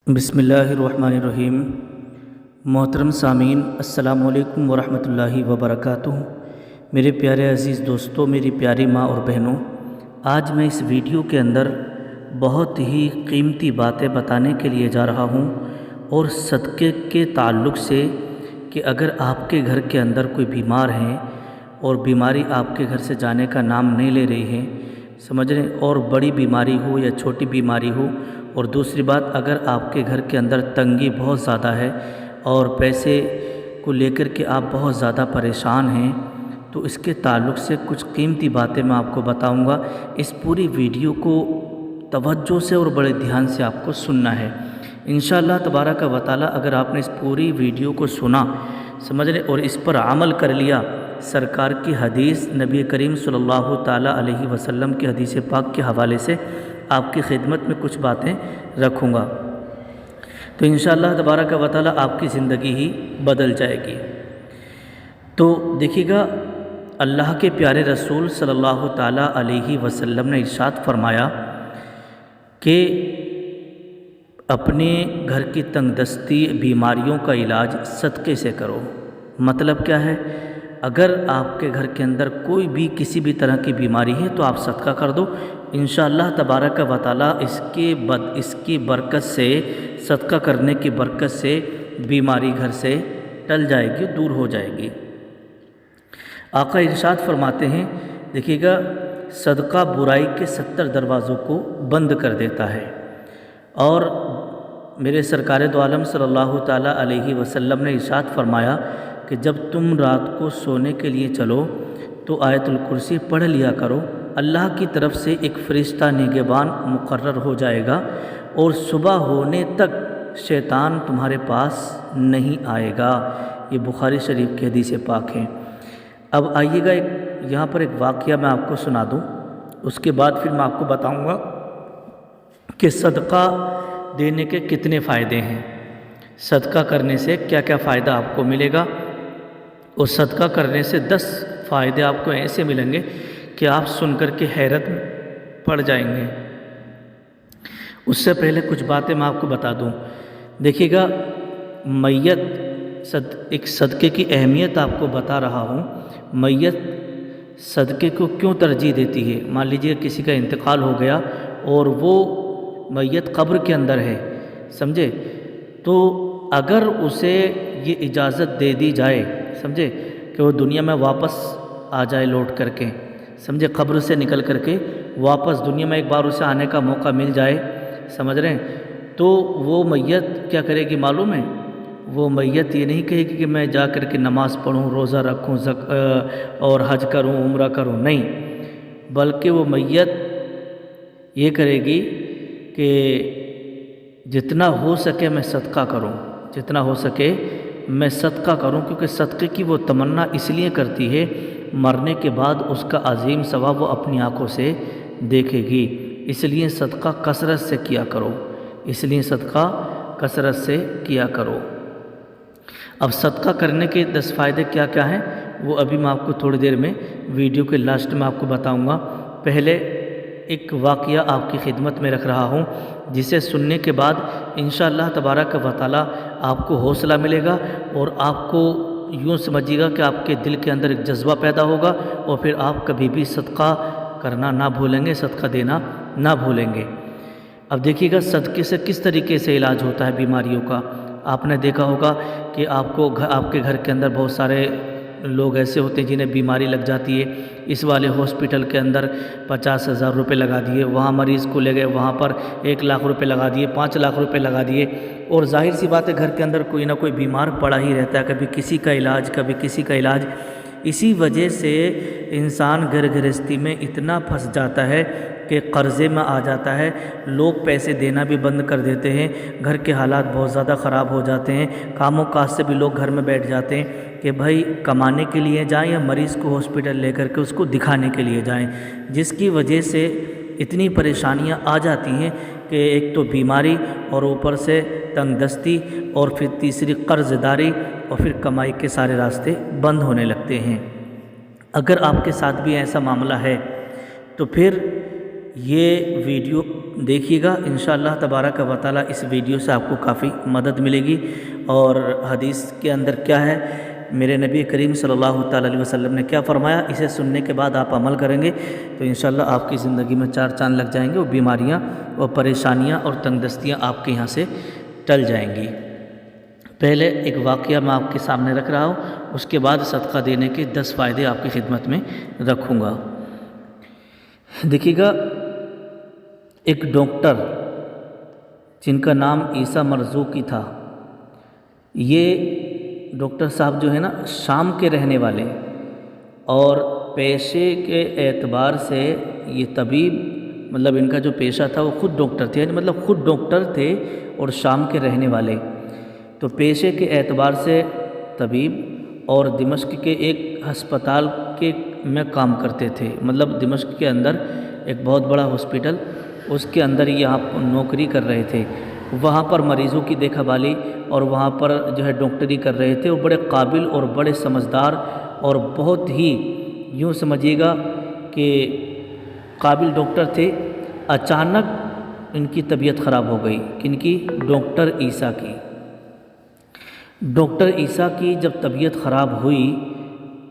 بسم اللہ الرحمن الرحیم۔ محترم سامعین، السلام علیکم ورحمۃ اللہ وبرکاتہ۔ میرے پیارے عزیز دوستوں، میری پیاری ماں اور بہنوں، آج میں اس ویڈیو کے اندر بہت ہی قیمتی باتیں بتانے کے لیے جا رہا ہوں، اور صدقے کے تعلق سے کہ اگر آپ کے گھر کے اندر کوئی بیمار ہیں اور بیماری آپ کے گھر سے جانے کا نام نہیں لے رہی ہے، سمجھ رہے ہیں، اور بڑی بیماری ہو یا چھوٹی بیماری ہو، اور دوسری بات اگر آپ کے گھر کے اندر تنگی بہت زیادہ ہے اور پیسے کو لے کر کے آپ بہت زیادہ پریشان ہیں، تو اس کے تعلق سے کچھ قیمتی باتیں میں آپ کو بتاؤں گا۔ اس پوری ویڈیو کو توجہ سے اور بڑے دھیان سے آپ کو سننا ہے انشاءاللہ تبارک و تعالی۔ اگر آپ نے اس پوری ویڈیو کو سنا، سمجھ رہے، اور اس پر عمل کر لیا، سرکار کی حدیث، نبی کریم صلی اللہ تعالیٰ علیہ وسلم کی حدیث پاک کے حوالے سے آپ کی خدمت میں کچھ باتیں رکھوں گا، تو انشاءاللہ تبارک و تعالی آپ کی زندگی ہی بدل جائے گی۔ تو دیکھیے گا، اللہ کے پیارے رسول صلی اللہ تعالیٰ علیہ وسلم نے ارشاد فرمایا کہ اپنے گھر کی تنگ دستی بیماریوں کا علاج صدقے سے کرو۔ مطلب کیا ہے؟ اگر آپ کے گھر کے اندر کوئی بھی کسی بھی طرح کی بیماری ہے تو آپ صدقہ کر دو، انشاءاللہ تبارک و تعالی اس کی برکت سے، صدقہ کرنے کی برکت سے بیماری گھر سے ٹل جائے گی، دور ہو جائے گی۔ آقا ارشاد فرماتے ہیں، دیکھیے گا، صدقہ برائی کے 70 دروازوں کو بند کر دیتا ہے، اور میرے سرکار دو عالم صلی اللہ تعالیٰ علیہ وسلم نے ارشاد فرمایا کہ جب تم رات کو سونے کے لیے چلو تو آیت الکرسی پڑھ لیا کرو، اللہ کی طرف سے ایک فرشتہ نگہبان مقرر ہو جائے گا، اور صبح ہونے تک شیطان تمہارے پاس نہیں آئے گا۔ یہ بخاری شریف کی حدیث پاک ہے۔ اب آئیے گا، یہاں پر ایک واقعہ میں آپ کو سنا دوں، اس کے بعد پھر میں آپ کو بتاؤں گا کہ صدقہ دینے کے کتنے فائدے ہیں، صدقہ کرنے سے کیا کیا فائدہ آپ کو ملے گا، اور صدقہ کرنے سے 10 فائدے آپ کو ایسے ملیں گے کہ آپ سن کر کے حیرت میں پڑ جائیں گے۔ اس سے پہلے کچھ باتیں میں آپ کو بتا دوں۔ دیکھیے گا، میت ایک صدقے کی اہمیت آپ کو بتا رہا ہوں۔ میت صدقے کو کیوں ترجیح دیتی ہے؟ مان لیجیے کسی کا انتقال ہو گیا اور وہ میت قبر کے اندر ہے، سمجھے، تو اگر اسے یہ اجازت دے دی جائے، سمجھے، کہ وہ دنیا میں واپس آ جائے لوٹ کر کے، سمجھے، قبر سے نکل کر کے واپس دنیا میں ایک بار اسے آنے کا موقع مل جائے، سمجھ رہے ہیں، تو وہ میت کیا کرے گی معلوم ہے؟ وہ میت یہ نہیں کہے گی کہ میں جا کر کے نماز پڑھوں، روزہ رکھوں، اور حج کروں، عمرہ کروں، نہیں، بلکہ وہ میت یہ کرے گی کہ جتنا ہو سکے میں صدقہ کروں، جتنا ہو سکے میں صدقہ کروں، کیونکہ صدقے کی وہ تمنا اس لیے کرتی ہے، مرنے کے بعد اس کا عظیم ثواب وہ اپنی آنکھوں سے دیکھے گی، اس لیے صدقہ کثرت سے کیا کرو، اس لیے صدقہ کثرت سے کیا کرو۔ اب صدقہ کرنے کے 10 فائدے کیا کیا ہیں، وہ ابھی میں آپ کو تھوڑی دیر میں ویڈیو کے لاسٹ میں آپ کو بتاؤں گا۔ پہلے ایک واقعہ آپ کی خدمت میں رکھ رہا ہوں، جسے سننے کے بعد انشاءاللہ تبارک و تعالی آپ کو حوصلہ ملے گا، اور آپ کو یوں سمجھیے گا کہ آپ کے دل کے اندر ایک جذبہ پیدا ہوگا، اور پھر آپ کبھی بھی صدقہ کرنا نہ بھولیں گے، صدقہ دینا نہ بھولیں گے۔ اب دیکھیے گا، صدقے سے کس طریقے سے علاج ہوتا ہے بیماریوں کا۔ آپ نے دیکھا ہوگا کہ آپ کے گھر کے اندر بہت سارے لوگ ایسے ہوتے ہیں جنہیں بیماری لگ جاتی ہے، اس والے ہاسپٹل کے اندر 50,000 روپے لگا دیے، وہاں مریض کو لے گئے، وہاں پر 1 لاکھ روپے لگا دیے، 5 لاکھ روپے لگا دیے، اور ظاہر سی بات ہے گھر کے اندر کوئی نہ کوئی بیمار پڑا ہی رہتا ہے، کبھی کسی کا علاج، کبھی کسی کا علاج۔ اسی وجہ سے انسان گھر گرہستی میں اتنا پھنس جاتا ہے کہ قرضے میں آ جاتا ہے، لوگ پیسے دینا بھی بند کر دیتے ہیں، گھر کے حالات بہت زیادہ خراب ہو جاتے ہیں، کام و کاج سے بھی لوگ گھر میں بیٹھ جاتے ہیں کہ بھائی کمانے کے لیے جائیں یا مریض کو ہاسپٹل لے کر کے اس کو دکھانے کے لیے جائیں، جس کی وجہ سے اتنی پریشانیاں آ جاتی ہیں کہ ایک تو بیماری، اور اوپر سے تنگ دستی، اور پھر تیسری قرض داری، اور پھر کمائی کے سارے راستے بند ہونے لگتے ہیں۔ اگر آپ کے ساتھ بھی ایسا معاملہ ہے تو پھر یہ ویڈیو دیکھیے گا، انشاءاللہ تبارک و تعالی اس ویڈیو سے آپ کو کافی مدد ملے گی۔ اور حدیث کے اندر کیا ہے، میرے نبی کریم صلی اللہ تعالی علیہ وسلم نے کیا فرمایا، اسے سننے کے بعد آپ عمل کریں گے تو انشاءاللہ آپ کی زندگی میں چار چاند لگ جائیں گے، وہ بیماریاں اور پریشانیاں اور تنگ دستیاں آپ کے یہاں سے ٹل جائیں گی۔ پہلے ایک واقعہ میں آپ کے سامنے رکھ رہا ہوں، اس کے بعد صدقہ دینے کے 10 فائدے آپ کی خدمت میں رکھوں گا۔ دیکھیے گا، ایک ڈاکٹر جن کا نام عیسیٰ مرزوقی تھا، یہ ڈاکٹر صاحب جو ہے نا شام کے رہنے والے، اور پیشے کے اعتبار سے یہ طبیب، مطلب ان کا جو پیشہ تھا وہ خود ڈاکٹر تھے، یعنی مطلب خود ڈاکٹر تھے اور شام کے رہنے والے۔ تو پیشے کے اعتبار سے طبیب، اور دمشق کے ایک ہسپتال میں کام کرتے تھے، مطلب دمشق کے اندر ایک بہت بڑا ہاسپٹل، اس کے اندر یہاں نوکری کر رہے تھے، وہاں پر مریضوں کی دیکھ بھالی اور وہاں پر جو ہے ڈاکٹری کر رہے تھے۔ وہ بڑے قابل اور بڑے سمجھدار اور بہت ہی یوں سمجھیے گا کہ قابل ڈاکٹر تھے۔ اچانک ان کی طبیعت خراب ہو گئی، کن کی؟ ڈاکٹر عیسیٰ کی۔ ڈاکٹر عیسیٰ کی جب طبیعت خراب ہوئی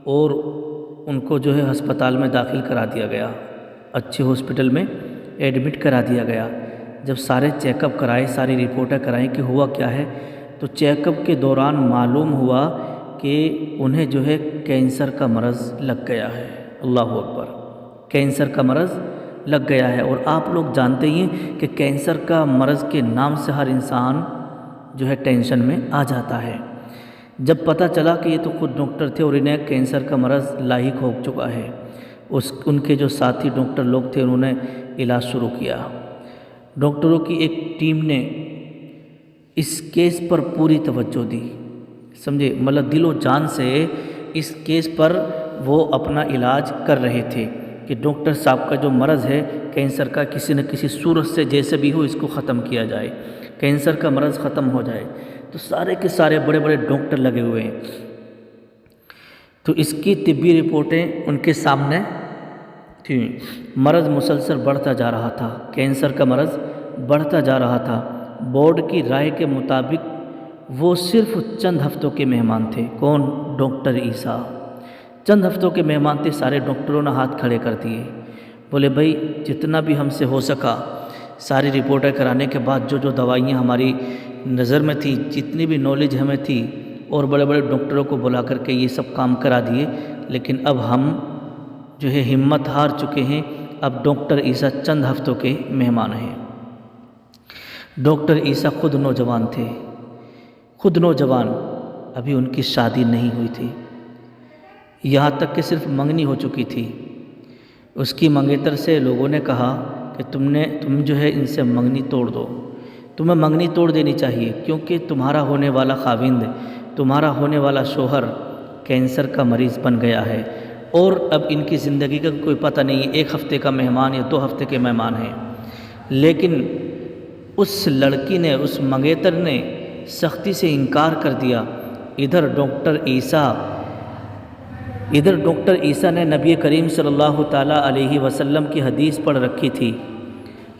اور ان کو جو ہے ہسپتال میں داخل کرا دیا گیا، اچھے ہاسپٹل میں ایڈمٹ کرا دیا گیا۔ جب سارے چیک اپ کرائے، ساری رپورٹیں کرائیں کہ ہوا کیا ہے، تو چیک اپ کے دوران معلوم ہوا کہ انہیں جو ہے کینسر کا مرض لگ گیا ہے۔ اللہ اکبر! کینسر کا مرض لگ گیا ہے، اور آپ لوگ جانتے ہی ہیں کہ کینسر کا مرض کے نام سے ہر انسان جو ہے ٹینشن میں آ جاتا ہے۔ جب پتہ چلا کہ یہ تو خود ڈاکٹر تھے اور انہیں کینسر کا مرض لاحق ہو چکا ہے، ان کے جو ساتھی ڈاکٹر لوگ تھے انہوں نے علاج شروع کیا۔ ڈاکٹروں کی ایک ٹیم نے اس کیس پر پوری توجہ دی، سمجھے، مطلب دل و جان سے اس کیس پر وہ اپنا علاج کر رہے تھے کہ ڈاکٹر صاحب کا جو مرض ہے کینسر کا، کسی نہ کسی صورت سے جیسے بھی ہو اس کو ختم کیا جائے، کینسر کا مرض ختم ہو جائے۔ تو سارے کے سارے بڑے بڑے ڈاکٹر لگے ہوئے ہیں۔ تو اس کی طبی رپورٹیں ان کے سامنے تھیں۔ مرض مسلسل بڑھتا جا رہا تھا، کینسر کا مرض بڑھتا جا رہا تھا۔ بورڈ کی رائے کے مطابق وہ صرف چند ہفتوں کے مہمان تھے۔ کون؟ ڈاکٹر عیسیٰ چند ہفتوں کے مہمان تھے۔ سارے ڈاکٹروں نے ہاتھ کھڑے کر دیے، بولے بھائی جتنا بھی ہم سے ہو سکا، ساری رپورٹیں کرانے کے بعد جو دوائیاں ہماری نظر میں تھی، جتنی بھی نالج ہمیں تھی، اور بڑے بڑے ڈاکٹروں کو بلا کر کے یہ سب کام کرا دیے، لیکن اب ہم جو ہے ہمت ہار چکے ہیں۔ اب ڈاکٹر عیسیٰ چند ہفتوں کے مہمان ہیں۔ ڈاکٹر عیسیٰ خود نوجوان تھے، خود نوجوان، ابھی ان کی شادی نہیں ہوئی تھی، یہاں تک کہ صرف منگنی ہو چکی تھی۔ اس کی منگیتر سے لوگوں نے کہا کہ تم جو ہے ان سے منگنی توڑ دو، تمہیں منگنی توڑ دینی چاہیے، کیونکہ تمہارا ہونے والا خاوند، تمہارا ہونے والا شوہر کینسر کا مریض بن گیا ہے، اور اب ان کی زندگی کا کوئی پتہ نہیں ہے، 1 ہفتے کا مہمان یا 2 ہفتے کے مہمان ہیں۔ لیکن اس لڑکی نے، اس منگیتر نے سختی سے انکار کر دیا۔ ادھر ڈاکٹر عیسیٰ نے نبی کریم صلی اللہ تعالیٰ علیہ وسلم کی حدیث پڑھ رکھی تھی،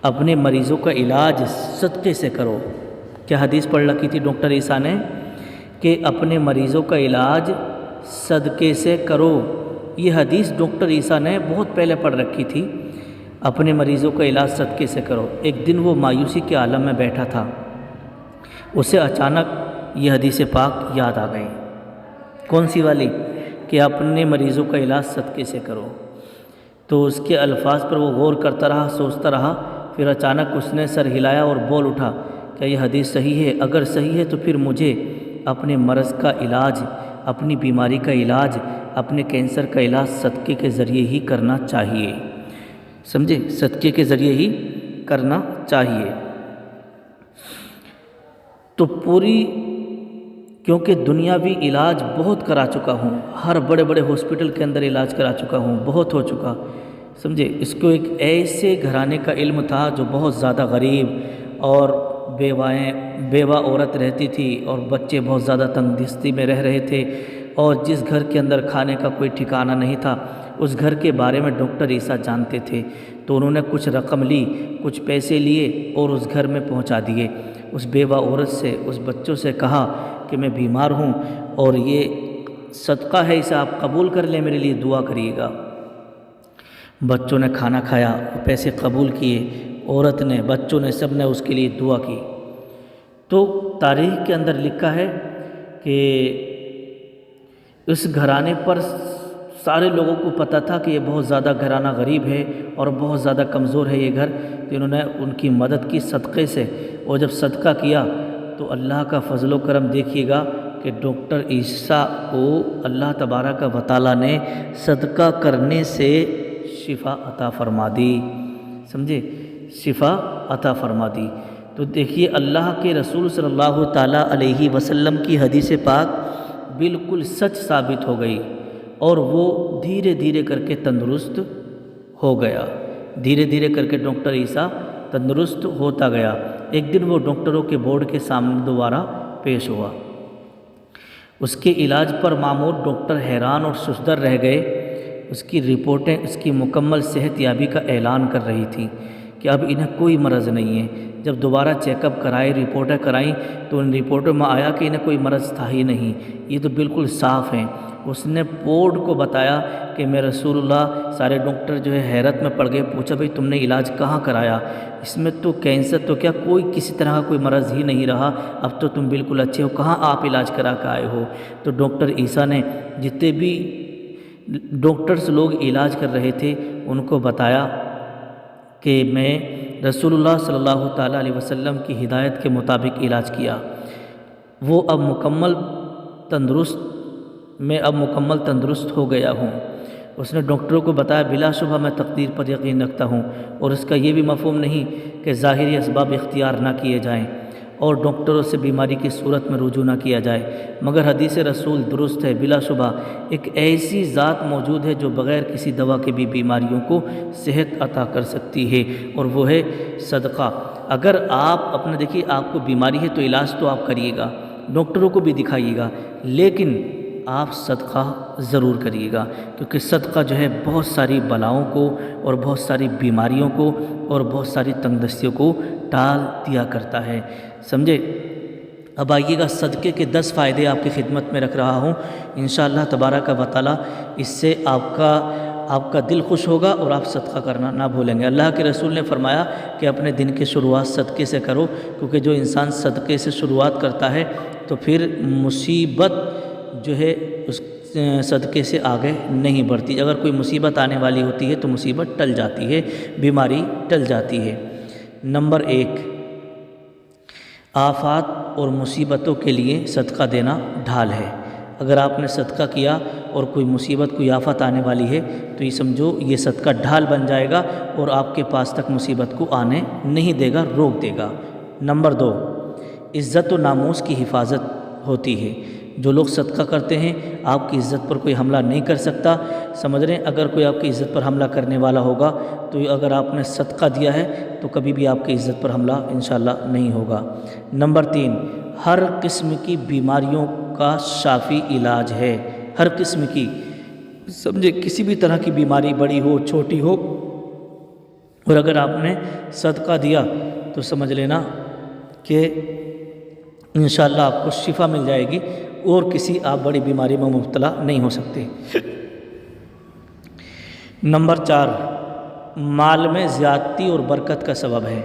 اپنے مریضوں کا علاج صدقے سے کرو۔ کیا حدیث پڑھ رکھی تھی ڈاکٹر عیسیٰ نے؟ کہ اپنے مریضوں کا علاج صدقے سے کرو۔ یہ حدیث ڈاکٹر عیسیٰ نے بہت پہلے پڑھ رکھی تھی، اپنے مریضوں کا علاج صدقے سے کرو۔ ایک دن وہ مایوسی کے عالم میں بیٹھا تھا، اسے اچانک یہ حدیث پاک یاد آ گئی۔ کون سی والی؟ کہ اپنے مریضوں کا علاج صدقے سے کرو۔ تو اس کے الفاظ پر وہ غور کرتا رہا، سوچتا رہا، پھر اچانک اس نے سر ہلایا اور بول اٹھا، کیا یہ حدیث صحیح ہے؟ اگر صحیح ہے تو پھر مجھے اپنے مرض کا علاج، اپنی بیماری کا علاج، اپنے کینسر کا علاج صدقے کے ذریعے ہی کرنا چاہیے، سمجھے، صدقے کے ذریعے ہی کرنا چاہیے۔ تو کیونکہ دنیاوی علاج بہت کرا چکا ہوں، ہر بڑے بڑے ہاسپٹل کے اندر علاج کرا چکا ہوں، بہت ہو چکا، سمجھے۔ اس کو ایک ایسے گھرانے کا علم تھا جو بہت زیادہ غریب اور بیوہ عورت رہتی تھی، اور بچے بہت زیادہ تنگ دستی میں رہ رہے تھے، اور جس گھر کے اندر کھانے کا کوئی ٹھکانہ نہیں تھا، اس گھر کے بارے میں ڈاکٹر عیسیٰ جانتے تھے۔ تو انہوں نے کچھ رقم لی، کچھ پیسے لیے اور اس گھر میں پہنچا دیے۔ اس بیوہ عورت سے، اس بچوں سے کہا کہ میں بیمار ہوں اور یہ صدقہ ہے، اسے آپ قبول کر لیں، میرے لیے دعا کریے گا۔ بچوں نے کھانا کھایا، پیسے قبول کیے، عورت نے، بچوں نے، سب نے اس کے لیے دعا کی۔ تو تاریخ کے اندر لکھا ہے کہ اس گھرانے پر سارے لوگوں کو پتہ تھا کہ یہ بہت زیادہ گھرانہ غریب ہے اور بہت زیادہ کمزور ہے یہ گھر، تو انہوں نے ان کی مدد کی صدقے سے، اور جب صدقہ کیا تو اللہ کا فضل و کرم دیکھیے گا کہ ڈاکٹر عیسیٰ کو اللہ تبارک و تعالیٰ نے صدقہ کرنے سے شفا عطا فرما دی، سمجھے، شفا عطا فرما دی۔ تو دیکھیے اللہ کے رسول صلی اللہ تعالیٰ علیہ وسلم کی حدیث پاک بالکل سچ ثابت ہو گئی، اور وہ دھیرے دھیرے کر کے تندرست ہو گیا، دھیرے دھیرے کر کے ڈاکٹر عیسیٰ تندرست ہوتا گیا۔ ایک دن وہ ڈاکٹروں کے بورڈ کے سامنے دوبارہ پیش ہوا، اس کے علاج پر مامور ڈاکٹر حیران اور ششدر رہ گئے۔ اس کی رپورٹیں اس کی مکمل صحت یابی کا اعلان کر رہی تھیں کہ اب انہیں کوئی مرض نہیں ہے۔ جب دوبارہ چیک اپ کرائے، رپورٹیں کرائیں، تو ان رپورٹوں میں آیا کہ انہیں کوئی مرض تھا ہی نہیں، یہ تو بالکل صاف ہیں۔ اس نے بورڈ کو بتایا کہ میں رسول اللہ، سارے ڈاکٹر جو ہے حیرت میں پڑ گئے، پوچھا بھئی تم نے علاج کہاں کرایا؟ اس میں تو کینسر تو کیا کوئی کسی طرح کا کوئی مرض ہی نہیں رہا، اب تو تم بالکل اچھے ہو، کہاں آپ علاج کرا کے آئے ہو؟ تو ڈاکٹر عیسیٰ نے جتنے بھی ڈاکٹرز لوگ علاج کر رہے تھے ان کو بتایا کہ میں رسول اللہ صلی اللہ تعالیٰ علیہ وسلم کی ہدایت کے مطابق علاج کیا، وہ اب مکمل تندرست ہو گیا ہوں۔ اس نے ڈاکٹروں کو بتایا بلا شبہ میں تقدیر پر یقین رکھتا ہوں، اور اس کا یہ بھی مفہوم نہیں کہ ظاہری اسباب اختیار نہ کیے جائیں اور ڈاکٹروں سے بیماری کی صورت میں رجوع نہ کیا جائے، مگر حدیث رسول درست ہے، بلا شبہ ایک ایسی ذات موجود ہے جو بغیر کسی دوا کے بھی بیماریوں کو صحت عطا کر سکتی ہے، اور وہ ہے صدقہ۔ اگر آپ اپنا دیکھیے آپ کو بیماری ہے تو علاج تو آپ کریے گا، ڈاکٹروں کو بھی دکھائیے گا، لیکن آپ صدقہ ضرور کریے گا، کیونکہ صدقہ جو ہے بہت ساری بلاؤں کو اور بہت ساری بیماریوں کو اور بہت ساری تنگ دستیوں کو ٹال دیا کرتا ہے، سمجھے۔ اب آئیے گا صدقے کے 10 فائدے آپ کی خدمت میں رکھ رہا ہوں، انشاءاللہ تبارک و تعالی اس سے آپ کا دل خوش ہوگا اور آپ صدقہ کرنا نہ بھولیں گے۔ اللہ کے رسول نے فرمایا کہ اپنے دن کی شروعات صدقے سے کرو، کیونکہ جو انسان صدقے سے شروعات کرتا ہے تو پھر مصیبت جو ہے اس صدقے سے آگے نہیں بڑھتی۔ اگر کوئی مصیبت آنے والی ہوتی ہے تو مصیبت ٹل جاتی ہے، بیماری ٹل جاتی ہے۔ نمبر 1، آفات اور مصیبتوں کے لیے صدقہ دینا ڈھال ہے۔ اگر آپ نے صدقہ کیا اور کوئی مصیبت، کوئی آفت آنے والی ہے تو یہ سمجھو یہ صدقہ ڈھال بن جائے گا اور آپ کے پاس تک مصیبت کو آنے نہیں دے گا، روک دے گا۔ نمبر 2، عزت و ناموس کی حفاظت ہوتی ہے۔ جو لوگ صدقہ کرتے ہیں آپ کی عزت پر کوئی حملہ نہیں کر سکتا، سمجھ رہے ہیں۔ اگر کوئی آپ کی عزت پر حملہ کرنے والا ہوگا تو اگر آپ نے صدقہ دیا ہے تو کبھی بھی آپ کی عزت پر حملہ انشاءاللہ نہیں ہوگا۔ نمبر 3، ہر قسم کی بیماریوں کا شافی علاج ہے، ہر قسم کی، سمجھے، کسی بھی طرح کی بیماری بڑی ہو چھوٹی ہو، اور اگر آپ نے صدقہ دیا تو سمجھ لینا کہ انشاءاللہ آپ کو شفا مل جائے گی اور کسی آپ بڑی بیماری میں مبتلا نہیں ہو سکتے۔ نمبر 4، مال میں زیادتی اور برکت کا سبب ہے۔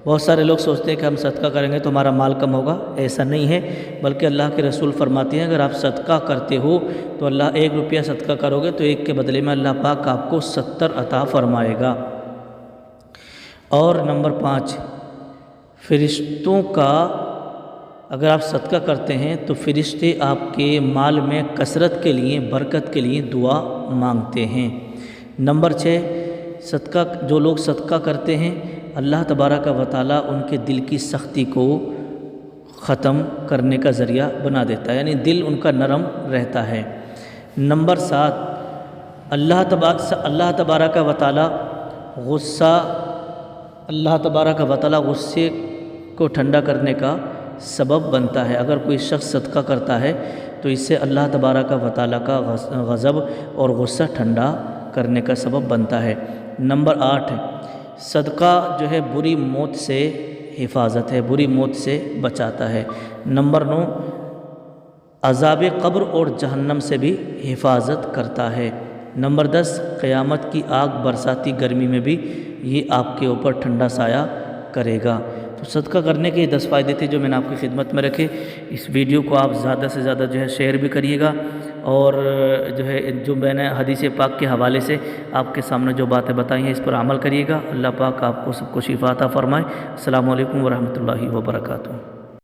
بہت سارے لوگ سوچتے ہیں کہ ہم صدقہ کریں گے تو ہمارا مال کم ہوگا، ایسا نہیں ہے، بلکہ اللہ کے رسول فرماتے ہیں اگر آپ صدقہ کرتے ہو تو اللہ 1 روپیہ صدقہ کرو گے تو 1 کے بدلے میں اللہ پاک آپ کو 70 عطا فرمائے گا۔ اور نمبر 5، فرشتوں کا، اگر آپ صدقہ کرتے ہیں تو فرشتے آپ کے مال میں کثرت کے لیے، برکت کے لیے دعا مانگتے ہیں۔ نمبر 6، صدقہ، جو لوگ صدقہ کرتے ہیں اللہ تبارک و تعالی ان کے دل کی سختی کو ختم کرنے کا ذریعہ بنا دیتا ہے، یعنی دل ان کا نرم رہتا ہے۔ نمبر 7، اللہ تبارک و تعالی غصے کو ٹھنڈا کرنے کا سبب بنتا ہے۔ اگر کوئی شخص صدقہ کرتا ہے تو اس سے اللہ تبارک و تعالی کا غضب اور غصہ ٹھنڈا کرنے کا سبب بنتا ہے۔ نمبر 8 صدقہ جو ہے بری موت سے حفاظت ہے، بری موت سے بچاتا ہے۔ نمبر 9 عذاب قبر اور جہنم سے بھی حفاظت کرتا ہے۔ نمبر 10 قیامت کی آگ برساتی گرمی میں بھی یہ آپ کے اوپر ٹھنڈا سایہ کرے گا۔ تو صدقہ کرنے کے 10 فائدے تھے جو میں نے آپ کی خدمت میں رکھے۔ اس ویڈیو کو آپ زیادہ سے زیادہ جو ہے شیئر بھی کریے گا، اور جو ہے جو میں نے حدیث پاک کے حوالے سے آپ کے سامنے جو باتیں بتائی ہیں اس پر عمل کریے گا۔ اللہ پاک آپ کو سب کو شفا عطا فرمائے۔ السلام علیکم ورحمۃ اللہ وبرکاتہ۔